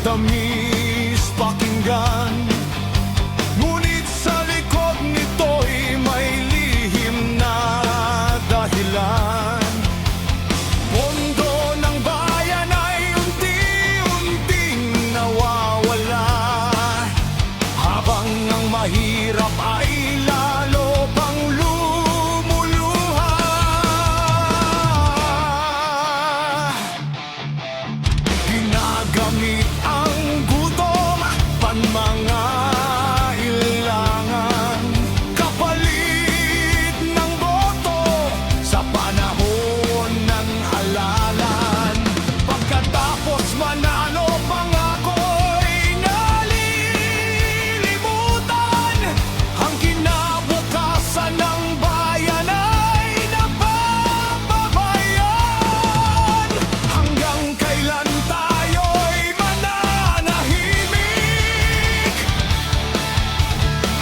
matamis pakinggan, ngunit sa likod nito'y may lihim na dahilan. Pondo ng bayan ay unti-unting nawawala, habang ang mahirap ay lalo pang lumuluha. Ginagamit ang gutom, panmangailangan, kapalit ng boto sa panahon ng halalan. Pagkatapos manalo, pangako'y nalilimutan. Ang kinabukasan ng bayan ay napapabayaan. Hanggang kailan tayo'y mananahimik?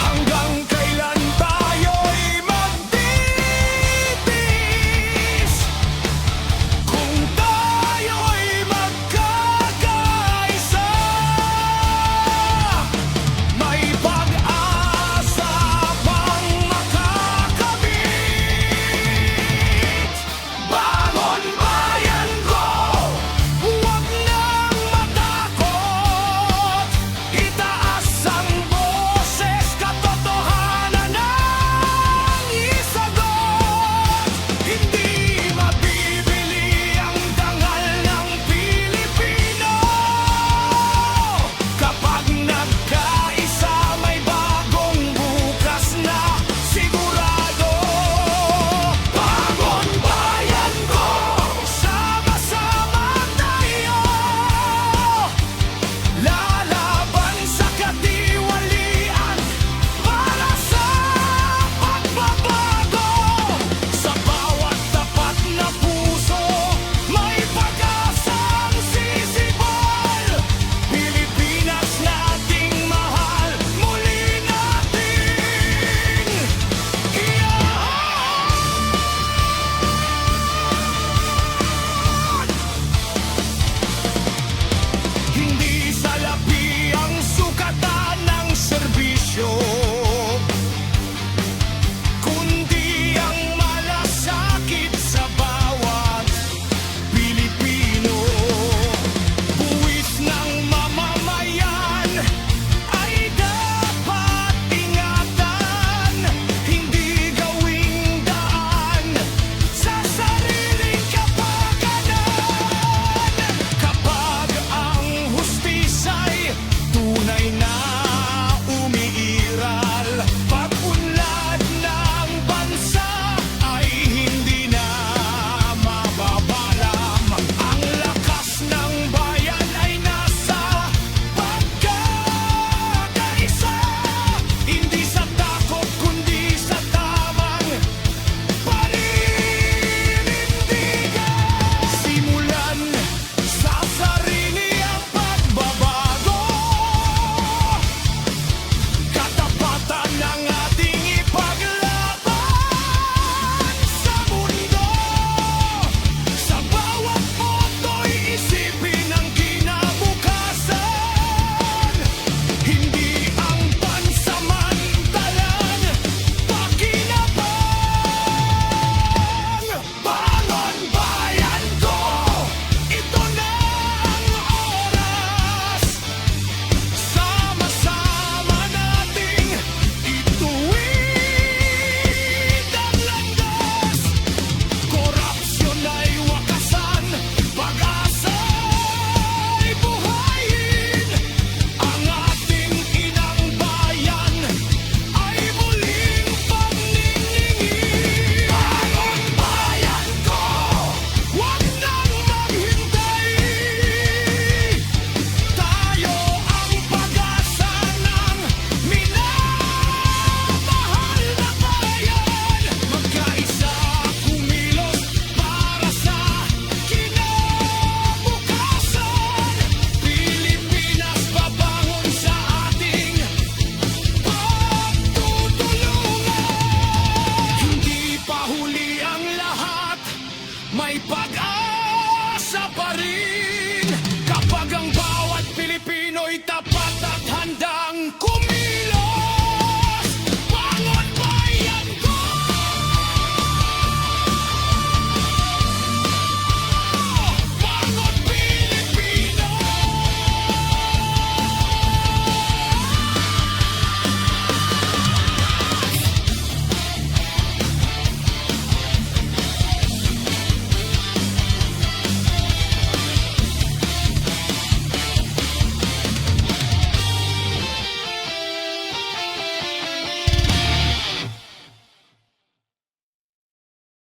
Hanggang kailan tayo'y magtitiis? Kung tayo'y magkakaisa, may pag-asa pang makakamit. Bangon bayan ko, huwag nang matakot. Itaas ang boses, katotohanan ang isagot. Hindi mabibili ang dangal ng Pilipino. Kapag nagkaisa, may bagong bukas na sigurado. Bangon bayan ko, sama-sama tayo, lalaban sa katiwalian para sa pagbabago. Sa bawat tapat na puso, may pag-asang sisibol. Pilipinas nating mahal, muli nating iyahan. Hindi salapi ang sukatan ng serbisyo, kundi ang malasakit sa bawat Pilipino. Buwis ng mamamayan ay dapat ingatan, hindi gawing daan sa sariling kapakanan. Kapag ang hustisa'y tunay na umiiral, pag-unlad ng bansa ay hindi na mababalam. Ang lakas ng bayan ay nasa pagkakaisa, hindi sa takot kundi sa tamang paninindigan. Simulan sa sarili ang pagbabago, katapatan ang ating ipaglaban sa mundo. Sa bawat boto'y isipin ang kinabukasan, hindi ang pansamantalang pakinabang. Bangon bayan ko, ito na ang oras. Sama-sama nating ituwid ang landas. Korupsyon ay wakasan, pag-asa ay buhayin. Ang ating inang bayan ay muling pagningning. Bangon bayan ko, huwag nang maghintay. Tayo ang pag-asa ng minamahal na bayan. Magkaisa kumilos para sa kinabukasan. Pilipinas babangon sa ating pagtutulungan. Hindi pa huli ang lahat, may pag-asa